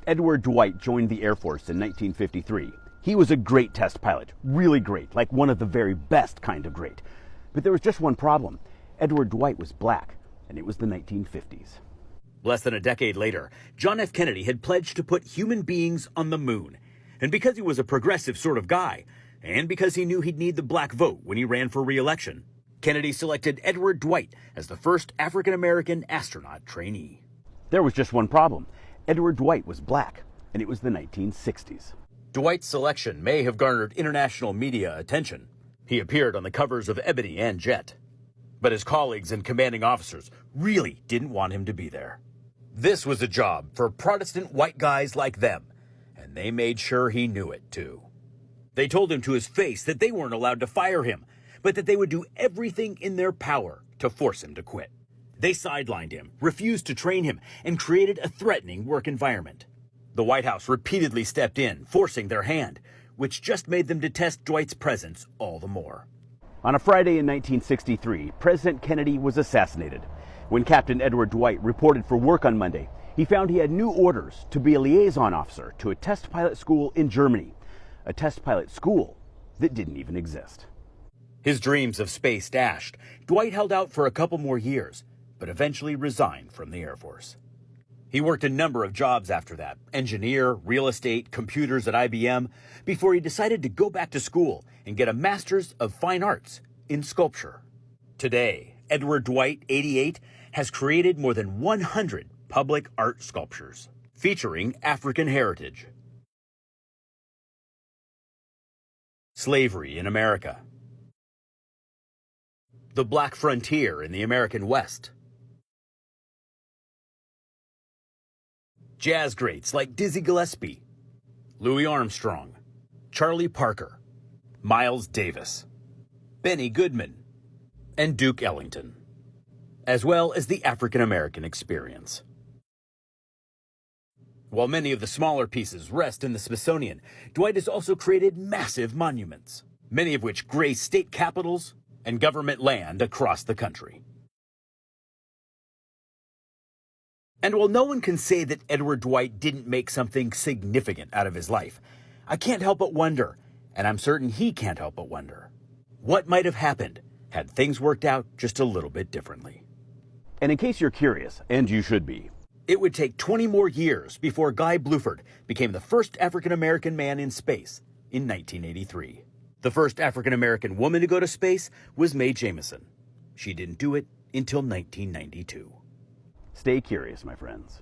Edward Dwight joined the Air Force in 1953. He was a great test pilot, really great, like one of the very best kind of great. But there was just one problem. Edward Dwight was black, and it was the 1950s. Less than a decade later, John F. Kennedy had pledged to put human beings on the moon. And because he was a progressive sort of guy, and because he knew he'd need the black vote when he ran for re-election, Kennedy selected Edward Dwight as the first African-American astronaut trainee. There was just one problem. Edward Dwight was black, and it was the 1960s. Dwight's selection may have garnered international media attention. He appeared on the covers of Ebony and Jet. But his colleagues and commanding officers really didn't want him to be there. This was a job for Protestant white guys like them, and they made sure he knew it too. They told him to his face that they weren't allowed to fire him, but that they would do everything in their power to force him to quit. They sidelined him, refused to train him, and created a threatening work environment. The White House repeatedly stepped in, forcing their hand, which just made them detest Dwight's presence all the more. On a Friday in 1963, President Kennedy was assassinated. When Captain Edward Dwight reported for work on Monday, he found he had new orders to be a liaison officer to a test pilot school in Germany, a test pilot school that didn't even exist. His dreams of space dashed, Dwight held out for a couple more years, but eventually resigned from the Air Force. He worked a number of jobs after that, engineer, real estate, computers at IBM, before he decided to go back to school and get a Master's of Fine Arts in sculpture. Today, Edward Dwight, 88, has created more than 100 public art sculptures featuring African heritage. Slavery in America. The Black Frontier in the American West. Jazz greats like Dizzy Gillespie, Louis Armstrong, Charlie Parker, Miles Davis, Benny Goodman, and Duke Ellington, as well as the African-American experience. While many of the smaller pieces rest in the Smithsonian, Dwight has also created massive monuments, many of which grace state capitals and government land across the country. And while no one can say that Edward Dwight didn't make something significant out of his life, I can't help but wonder, and I'm certain he can't help but wonder, what might have happened had things worked out just a little bit differently. And in case you're curious, and you should be, it would take 20 more years before Guy Bluford became the first African-American man in space in 1983. The first African-American woman to go to space was Mae Jemison. She didn't do it until 1992. Stay curious, my friends.